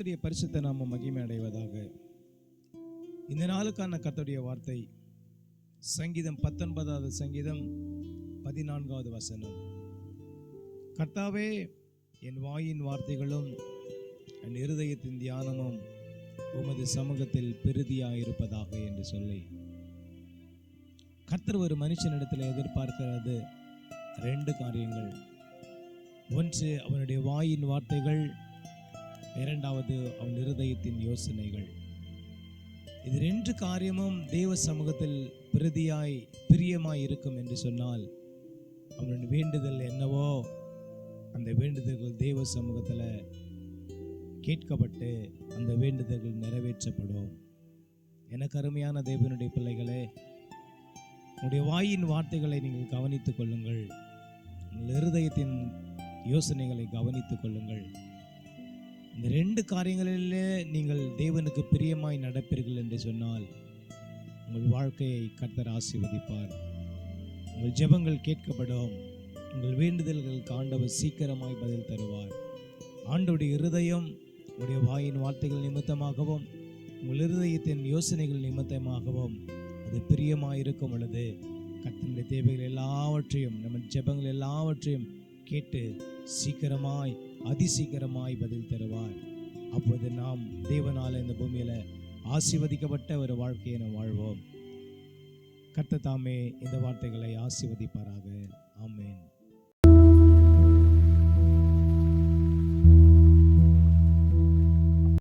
கர்த்தருடைய பரிசுத்த நாமம் மகிமை அடைவதாக. இந்த நாளுக்கான கர்த்தருடைய வார்த்தை சங்கீதம் 19வது சங்கீதம் 14வது வசனம். கர்த்தாவே, என் வாயின் வார்த்தைகளும் என் இருதயத்தின் தியானமும் உமது சமூகத்தில் பெரிதியாயிருப்பதாக என்று சொல்லி, கர்த்தர் ஒரு மனுஷனிடத்தில் எதிர்பார்க்கிறது 2 காரியங்கள். ஒன்று அவனுடைய வாயின் வார்த்தைகள், இரண்டாவது அவன் இருதயத்தின் யோசனைகள். இது 2 காரியமும் தேவ சமூகத்தில் பிரியமாய் இருக்கும் என்று சொன்னால், அவனுடைய வேண்டுதல் என்னவோ அந்த வேண்டுதல்கள் தேவ சமூகத்தில் கேட்கப்பட்டு அந்த வேண்டுதல்கள் நிறைவேற்றப்படும். எனக்கு அருமையான தேவனுடைய பிள்ளைகளே, உங்களுடைய வாயின் வார்த்தைகளை நீங்கள் கவனித்துக் கொள்ளுங்கள். உங்கள் இருதயத்தின் யோசனைகளை கவனித்துக் கொள்ளுங்கள். இந்த 2 காரியங்களிலே நீங்கள் தேவனுக்கு பிரியமாய் நடப்பீர்கள் என்று சொன்னால், உங்கள் வாழ்க்கையை கர்த்தர் ஆசீர்வதிப்பார். உங்கள் ஜெபங்கள் கேட்கப்படும். உங்கள் வேண்டுதல்களுக்கு ஆண்டவர் சீக்கிரமாய் பதில் தருவார். ஆண்டவருடைய இருதயம் உங்களுடைய வாயின் வார்த்தைகள் நிமித்தமாகவும் உங்கள் இருதயத்தின் யோசனைகள் நிமித்தமாகவும் அது பிரியமாய் இருக்கும் பொழுது, கர்த்தருடைய தேவைகள் எல்லாவற்றையும், நம்ம ஜெபங்கள் எல்லாவற்றையும் கேட்டு சீக்கிரமாய் அதிசீக்கிரமாய் பதில் தருவார். அப்போது நாம் தேவனால இந்த பூமியில ஆசீர்வதிக்கப்பட்ட ஒரு வாழ்க்கையை நாம் வாழ்வோம். கர்த்தர் தாமே இந்த வார்த்தைகளை ஆசீர்வதிப்பாராக. ஆமென்.